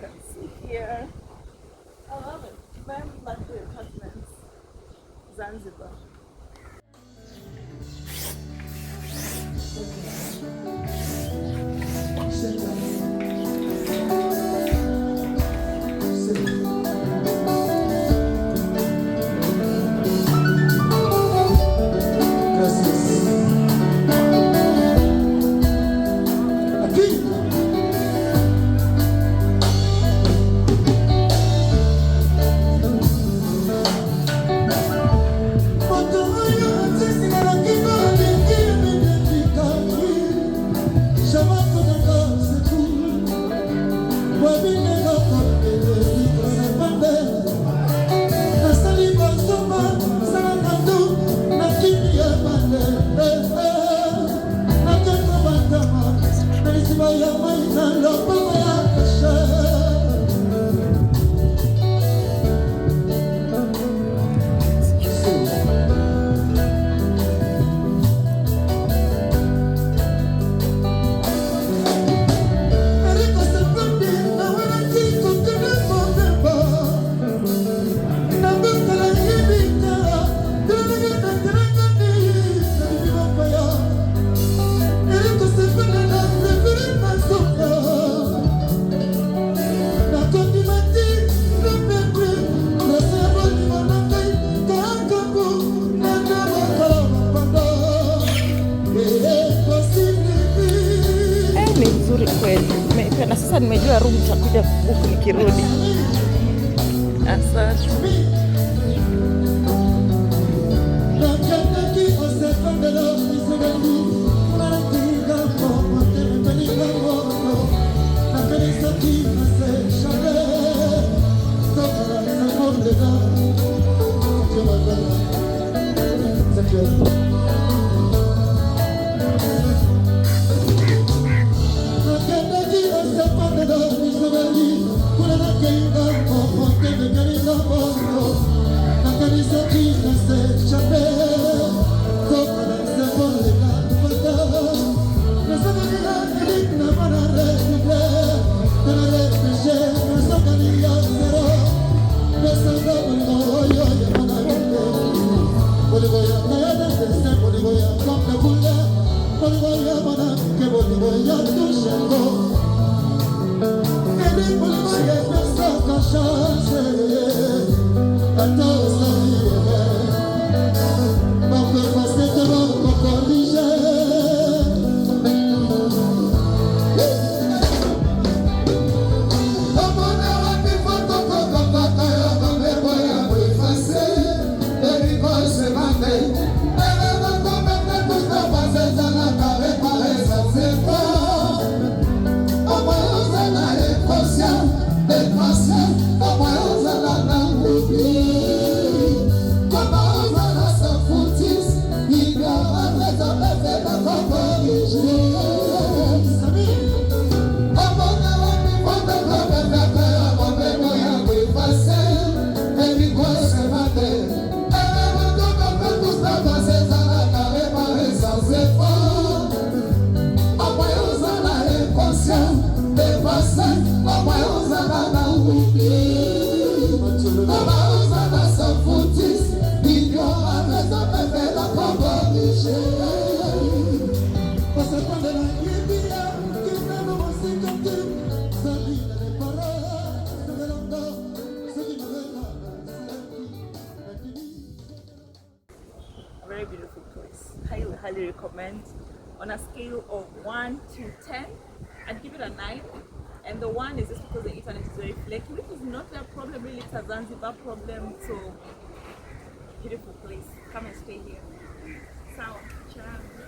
can see here. I love it. Very luxury apartments. Zanzibar. Na sasa nimejua room nitakuja huku nikirudi. Asante. Very beautiful place. Highly recommend. On a scale of 1 to 10, I'd give it a 9. And the 1 is just because the internet is very flaky, which is not a problem really, it's a Zanzibar problem. So beautiful place. Come and stay here. Sawa. Ciao.